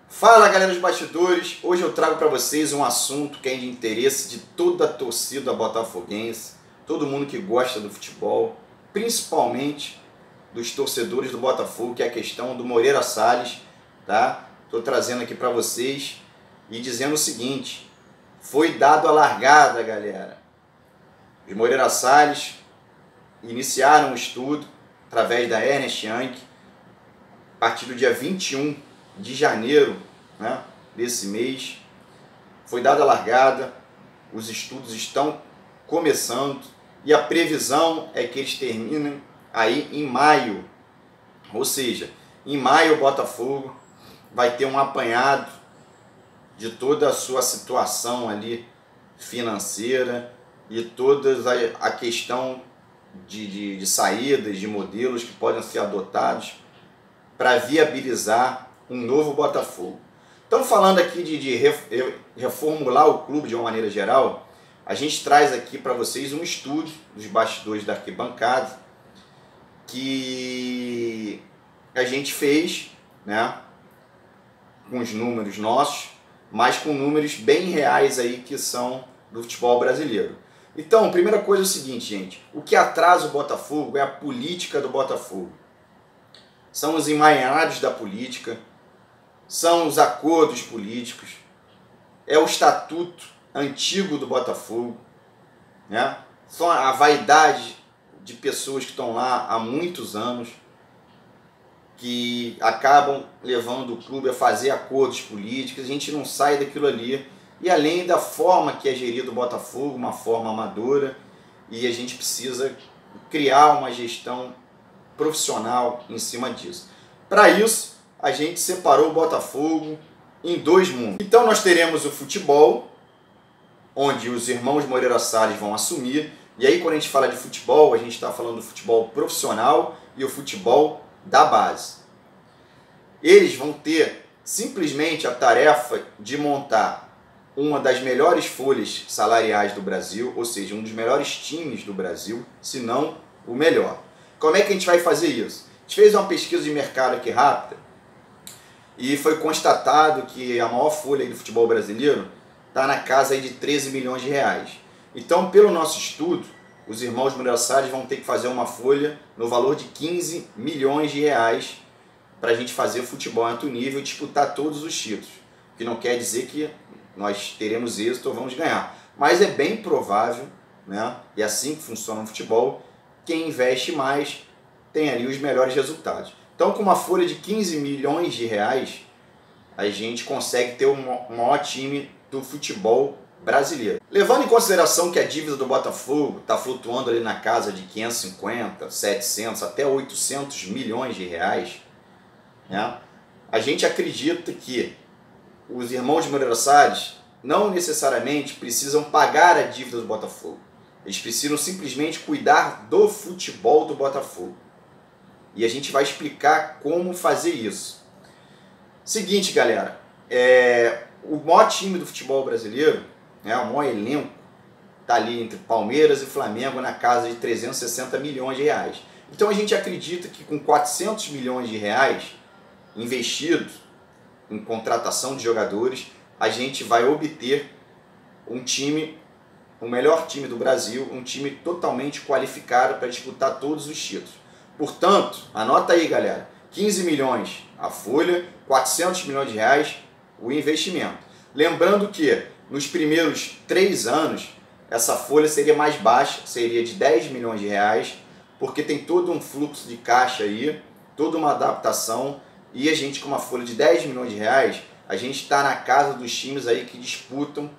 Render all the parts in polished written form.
Fala, galera dos bastidores, hoje eu trago para vocês um assunto que é de interesse de toda a torcida botafoguense, todo mundo que gosta do futebol, principalmente dos torcedores do Botafogo, que é a questão do Moreira Salles, tá? Tô trazendo aqui para vocês e dizendo o seguinte: foi dado a largada, galera. Os Moreira Salles iniciaram o estudo através da Ernest Young a partir do dia 21 de janeiro, né, desse mês. Foi dada a largada, os estudos estão começando e a previsão é que eles terminem aí em maio. Ou seja, em maio o Botafogo vai ter um apanhado de toda a sua situação ali financeira e toda a questão de saídas, de modelos que podem ser adotados para viabilizar um novo Botafogo. Então, falando aqui de reformular o clube de uma maneira geral, a gente traz aqui para vocês um estudo dos bastidores da arquibancada que a gente fez, né, com os números nossos, mas com números bem reais aí que são do futebol brasileiro. Então, a primeira coisa é o seguinte, gente: o que atrasa o Botafogo é a política do Botafogo. São os emaranhados da política, são os acordos políticos, é o estatuto antigo do Botafogo, né? São a vaidade de pessoas que estão lá há muitos anos, que acabam levando o clube a fazer acordos políticos. A gente não sai daquilo ali. E além da forma que é gerido o Botafogo, uma forma amadora, e a gente precisa criar uma gestão profissional em cima disso. Para isso, a gente separou o Botafogo em dois mundos. Então nós teremos o futebol, onde os irmãos Moreira Salles vão assumir. E aí, quando a gente fala de futebol, a gente está falando do futebol profissional e o futebol da base. Eles vão ter simplesmente a tarefa de montar uma das melhores folhas salariais do Brasil, ou seja, um dos melhores times do Brasil, se não o melhor. Como é que a gente vai fazer isso? A gente fez uma pesquisa de mercado aqui rápida e foi constatado que a maior folha do futebol brasileiro está na casa aí de 13 milhões de reais. Então, pelo nosso estudo, os irmãos Moreira Salles vão ter que fazer uma folha no valor de 15 milhões de reais para a gente fazer futebol em alto nível e disputar todos os títulos. O que não quer dizer que nós teremos êxito ou vamos ganhar. Mas é bem provável, né? E é assim que funciona o futebol, quem investe mais tem ali os melhores resultados. Então, com uma folha de 15 milhões de reais, a gente consegue ter o maior time do futebol brasileiro. Levando em consideração que a dívida do Botafogo está flutuando ali na casa de 550, 700, até 800 milhões de reais, né? A gente acredita que os irmãos Moreira Salles não necessariamente precisam pagar a dívida do Botafogo. Eles precisam simplesmente cuidar do futebol do Botafogo. E a gente vai explicar como fazer isso. Seguinte, galera, o maior time do futebol brasileiro, né, o maior elenco, está ali entre Palmeiras e Flamengo na casa de 360 milhões de reais. Então a gente acredita que com 400 milhões de reais investidos em contratação de jogadores, a gente vai obter um time, o melhor time do Brasil, um time totalmente qualificado para disputar todos os títulos. Portanto, anota aí, galera: 15 milhões a folha, 400 milhões de reais o investimento. Lembrando que nos primeiros 3 anos essa folha seria mais baixa, seria de 10 milhões de reais, porque tem todo um fluxo de caixa aí, toda uma adaptação, e a gente, com uma folha de 10 milhões de reais, a gente está na casa dos times aí que disputam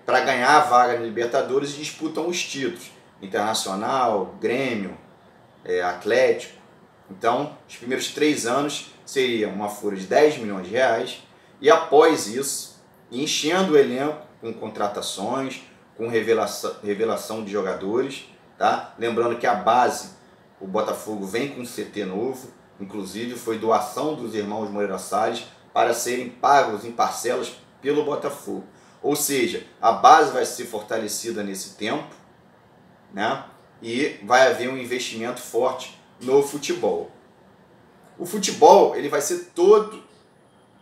para ganhar a vaga na Libertadores e disputam os títulos. Internacional, Grêmio, Atlético. Então, os primeiros 3 anos seria uma folha de 10 milhões de reais, e após isso, enchendo o elenco com contratações, com revelação de jogadores, tá? Lembrando que a base, o Botafogo vem com um CT novo, inclusive foi doação dos irmãos Moreira Salles para serem pagos em parcelas pelo Botafogo. Ou seja, a base vai ser fortalecida nesse tempo, né? E vai haver um investimento forte no futebol. O futebol ele vai ser todo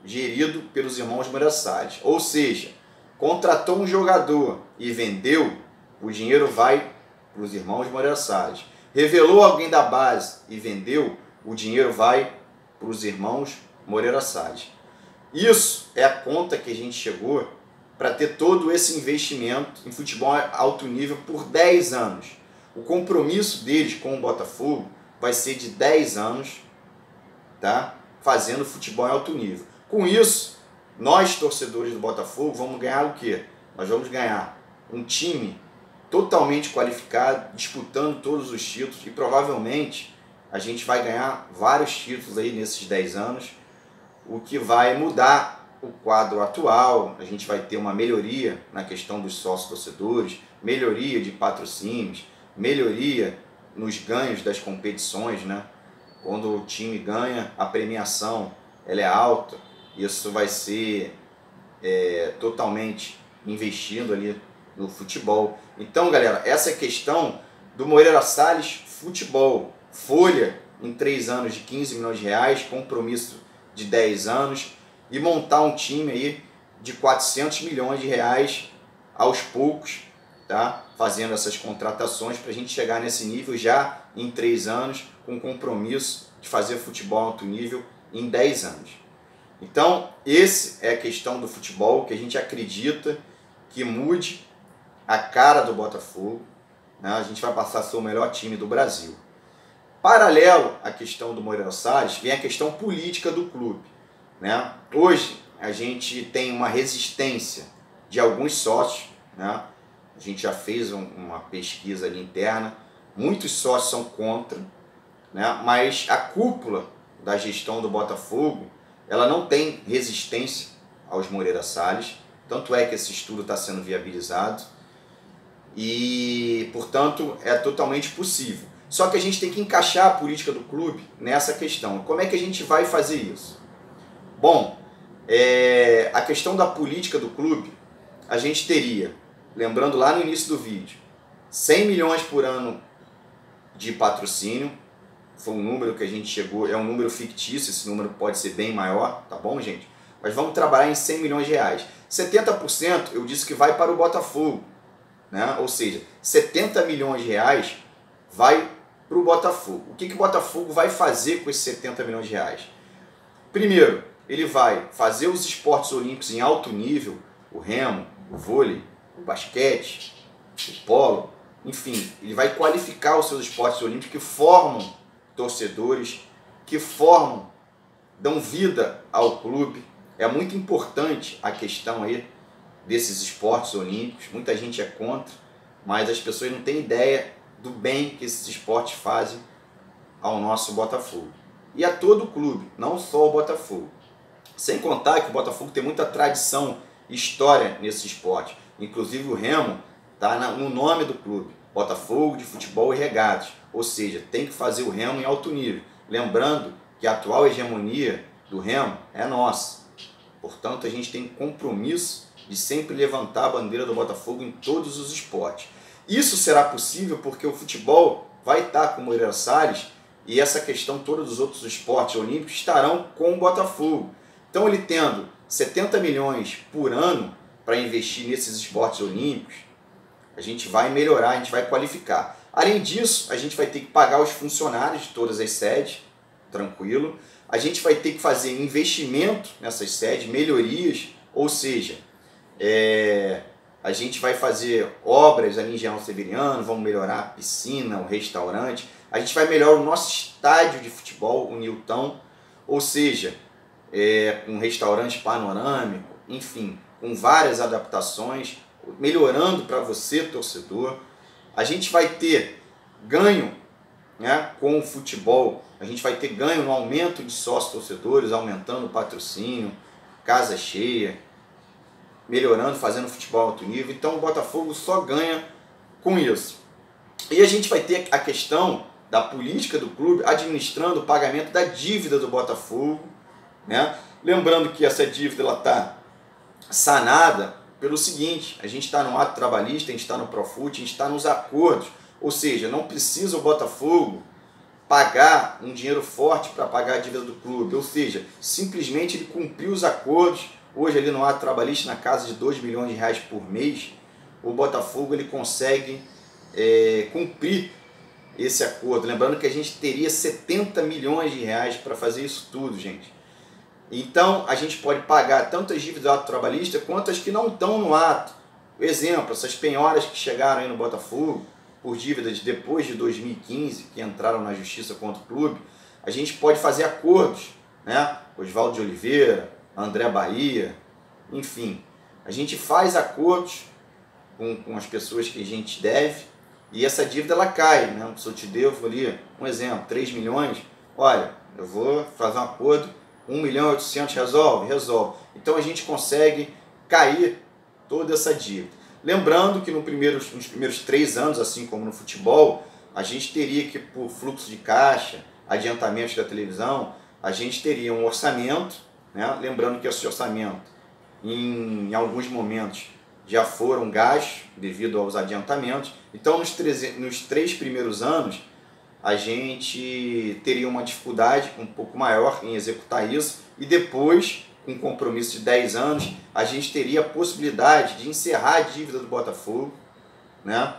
gerido pelos irmãos Moreira Salles. Ou seja, contratou um jogador e vendeu, o dinheiro vai para os irmãos Moreira Salles. Revelou alguém da base e vendeu, o dinheiro vai para os irmãos Moreira Salles. Isso é a conta que a gente chegou para ter todo esse investimento em futebol alto nível por 10 anos. O compromisso deles com o Botafogo vai ser de 10 anos, tá? Fazendo futebol em alto nível. Com isso, nós torcedores do Botafogo vamos ganhar o quê? Nós vamos ganhar um time totalmente qualificado, disputando todos os títulos, e provavelmente a gente vai ganhar vários títulos aí nesses 10 anos, o que vai mudar o quadro atual. A gente vai ter uma melhoria na questão dos sócios torcedores, melhoria de patrocínios, melhoria nos ganhos das competições, né? Quando o time ganha, a premiação ela é alta, isso vai ser totalmente investindo ali no futebol. Então, galera, essa é a questão do Moreira Salles Futebol. Folha em 3 anos de 15 milhões de reais, compromisso de 10 anos, e montar um time aí de 400 milhões de reais aos poucos, tá? Fazendo essas contratações para a gente chegar nesse nível já em 3 anos, com compromisso de fazer futebol alto nível em 10 anos. Então, essa é a questão do futebol que a gente acredita que mude a cara do Botafogo, né? A gente vai passar a ser o melhor time do Brasil. Paralelo à questão do Moreira Salles, vem a questão política do clube, né? Hoje a gente tem uma resistência de alguns sócios, né? A gente já fez uma pesquisa ali interna, muitos sócios são contra, né? Mas a cúpula da gestão do Botafogo, ela não tem resistência aos Moreira Salles, tanto é que esse estudo está sendo viabilizado e, portanto, é totalmente possível. Só que a gente tem que encaixar a política do clube nessa questão. Como é que a gente vai fazer isso? Bom, a questão da política do clube, a gente teria, lembrando lá no início do vídeo, 100 milhões por ano de patrocínio. Foi um número que a gente chegou, é um número fictício, esse número pode ser bem maior, tá bom, gente? Mas vamos trabalhar em 100 milhões de reais. 70% eu disse que vai para o Botafogo, né? Ou seja, 70 milhões de reais vai para o Botafogo. O que o Botafogo vai fazer com esses 70 milhões de reais? Primeiro, ele vai fazer os esportes olímpicos em alto nível, o remo, o vôlei, o basquete, o polo, enfim, ele vai qualificar os seus esportes olímpicos que formam torcedores, que formam, dão vida ao clube. É muito importante a questão aí desses esportes olímpicos. Muita gente é contra, mas as pessoas não têm ideia do bem que esses esportes fazem ao nosso Botafogo. E a todo o clube, não só o Botafogo. Sem contar que o Botafogo tem muita tradição e história nesse esporte. Inclusive o remo está no nome do clube, Botafogo de Futebol e Regatas. Ou seja, tem que fazer o remo em alto nível. Lembrando que a atual hegemonia do remo é nossa. Portanto, a gente tem compromisso de sempre levantar a bandeira do Botafogo em todos os esportes. Isso será possível porque o futebol vai estar com o Moreira Salles e essa questão, todos os outros esportes olímpicos estarão com o Botafogo. Então, ele tendo 70 milhões por ano para investir nesses esportes olímpicos, a gente vai melhorar, a gente vai qualificar. Além disso, a gente vai ter que pagar os funcionários de todas as sedes, tranquilo. A gente vai ter que fazer investimento nessas sedes, melhorias, ou seja, a gente vai fazer obras ali em General Severiano, vamos melhorar a piscina, o restaurante, a gente vai melhorar o nosso estádio de futebol, o Nilton, ou seja, um restaurante panorâmico, enfim, com várias adaptações, melhorando para você, torcedor. A gente vai ter ganho, né, com o futebol, a gente vai ter ganho no aumento de sócios torcedores, aumentando o patrocínio, casa cheia, melhorando, fazendo futebol alto nível. Então o Botafogo só ganha com isso. E a gente vai ter a questão da política do clube administrando o pagamento da dívida do Botafogo, né? Lembrando que essa dívida está sanada pelo seguinte: a gente está no ato trabalhista, a gente está no Profut, a gente está nos acordos, ou seja, não precisa o Botafogo pagar um dinheiro forte para pagar a dívida do clube, ou seja, simplesmente ele cumpriu os acordos. Hoje ali no ato trabalhista, na casa de 2 milhões de reais por mês, o Botafogo ele consegue cumprir esse acordo. Lembrando que a gente teria 70 milhões de reais para fazer isso tudo, gente. Então a gente pode pagar tanto as dívidas do ato trabalhista quanto as que não estão no ato. Exemplo, essas penhoras que chegaram aí no Botafogo por dívidas depois de 2015, que entraram na justiça contra o clube, a gente pode fazer acordos, né? Oswaldo de Oliveira, André Bahia, enfim. A gente faz acordos com as pessoas que a gente deve e essa dívida ela cai, né? Se eu te devo ali, um exemplo, 3 milhões, olha, eu vou fazer um acordo, 1 milhão e 800 resolve. Então a gente consegue cair toda essa dívida. Lembrando que nos primeiros 3 anos, assim como no futebol, a gente teria que, por fluxo de caixa, adiantamentos da televisão, a gente teria um orçamento, né? Lembrando que esse orçamento, em alguns momentos, já foram gastos devido aos adiantamentos. Então, nos 3 primeiros anos, a gente teria uma dificuldade um pouco maior em executar isso, e depois, com um compromisso de 10 anos, a gente teria a possibilidade de encerrar a dívida do Botafogo, né?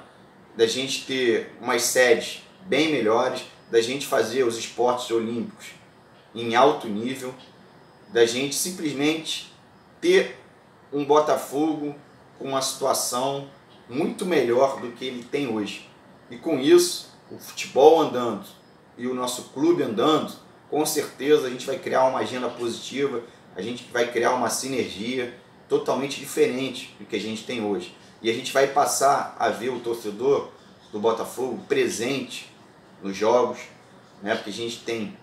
Da gente ter umas sedes bem melhores, da gente fazer os esportes olímpicos em alto nível, da gente simplesmente ter um Botafogo com uma situação muito melhor do que ele tem hoje. E com isso, o futebol andando e o nosso clube andando, com certeza a gente vai criar uma agenda positiva, a gente vai criar uma sinergia totalmente diferente do que a gente tem hoje. E a gente vai passar a ver o torcedor do Botafogo presente nos jogos, né? Porque a gente tem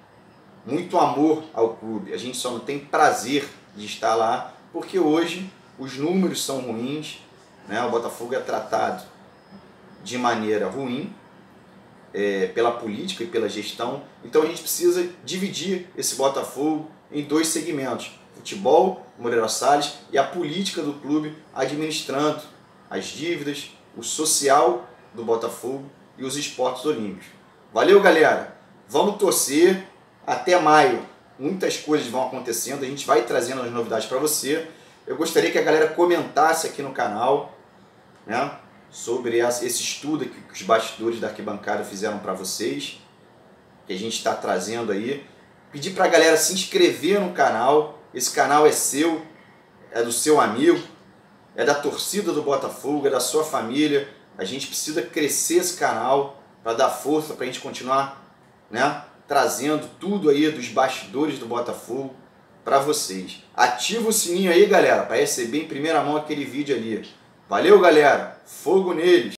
muito amor ao clube, a gente só não tem prazer de estar lá, porque hoje os números são ruins, né? O Botafogo é tratado de maneira ruim pela política e pela gestão. Então a gente precisa dividir esse Botafogo em 2 segmentos: futebol, Moreira Salles, e a política do clube administrando as dívidas, o social do Botafogo e os esportes olímpicos. Valeu, galera! Vamos torcer até maio. Muitas coisas vão acontecendo, a gente vai trazendo as novidades para você. Eu gostaria que a galera comentasse aqui no canal, né, sobre esse estudo que os bastidores da arquibancada fizeram para vocês, que a gente está trazendo aí. Pedir para a galera se inscrever no canal. Esse canal é seu, é do seu amigo, é da torcida do Botafogo, é da sua família. A gente precisa crescer esse canal para dar força, para a gente continuar, né, trazendo tudo aí dos bastidores do Botafogo para vocês. Ativa o sininho aí, galera, para receber em primeira mão aquele vídeo ali. Valeu, galera! Fogo neles!